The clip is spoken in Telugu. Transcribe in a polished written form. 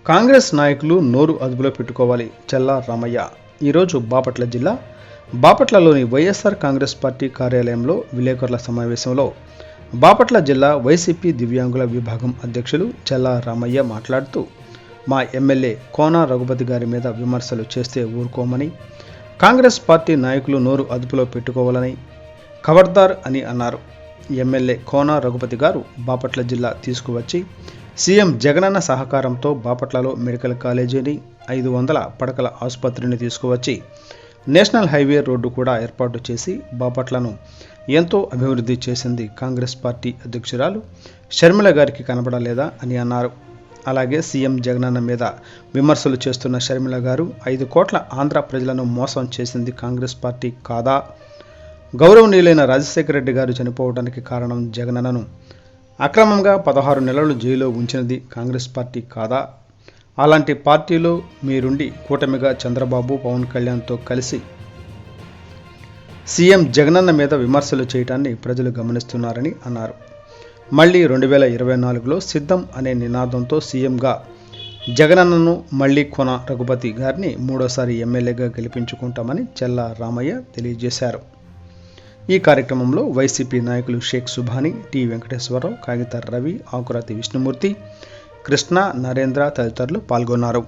కాంగ్రెస్ నాయకులు నోరు అదుపులో పెట్టుకోవాలి. చెల్లా రామయ్య ఈరోజు బాపట్ల జిల్లా బాపట్లలోని వైఎస్ఆర్ కాంగ్రెస్ పార్టీ కార్యాలయంలో విలేకరుల సమావేశంలో బాపట్ల జిల్లా వైసీపీ దివ్యాంగుల విభాగం అధ్యక్షులు చెల్లా రామయ్య మాట్లాడుతూ, మా ఎమ్మెల్యే కోన రఘుపతి గారి మీద విమర్శలు చేస్తే ఊరుకోమని, కాంగ్రెస్ పార్టీ నాయకులు నోరు అదుపులో పెట్టుకోవాలని ఖబర్దార్ అని అన్నారు. ఎమ్మెల్యే కోన రఘుపతి గారు బాపట్ల జిల్లా తీసుకువచ్చి సీఎం జగనన్న సహకారంతో బాపట్లలో మెడికల్ కాలేజీని, 500 పడకల ఆసుపత్రిని తీసుకువచ్చి నేషనల్ హైవే రోడ్డు కూడా ఏర్పాటు చేసి బాపట్లను ఎంతో అభివృద్ధి చేసింది కాంగ్రెస్ పార్టీ అధ్యక్షురాలు షర్మిల గారికి కనబడలేదా అని అన్నారు. అలాగే సీఎం జగనన్న మీద విమర్శలు చేస్తున్న షర్మిల గారు 5 కోట్ల ఆంధ్ర ప్రజలను మోసం చేసింది కాంగ్రెస్ పార్టీ కాదా? గౌరవనీయులైన రాజశేఖర రెడ్డి గారు చనిపోవడానికి కారణం జగనన్నను అక్రమంగా 16 నెలలు జైల్లో ఉంచినది కాంగ్రెస్ పార్టీ కాదా? అలాంటి పార్టీలో మీరుండి కూటమిగా చంద్రబాబు, పవన్ కళ్యాణ్తో కలిసి సీఎం జగనన్న మీద విమర్శలు చేయటాన్ని ప్రజలు గమనిస్తున్నారని అన్నారు. మళ్ళీ 2024లో సిద్ధం అనే నినాదంతో సీఎంగా జగనన్నను, మళ్ళీ కోన రఘుపతి గారిని మూడోసారి ఎమ్మెల్యేగా గెలిపించుకుంటామని చెల్లా రామయ్య తెలియజేశారు. ఈ కార్యక్రమంలో వైసీపీ నాయకులు షేక్ సుభాని, టి వెంకటేశ్వరరావు, కాగితార్ రవి, ఆకురాతి విష్ణుమూర్తి, కృష్ణ, నరేంద్ర తదితరులు పాల్గొన్నారు.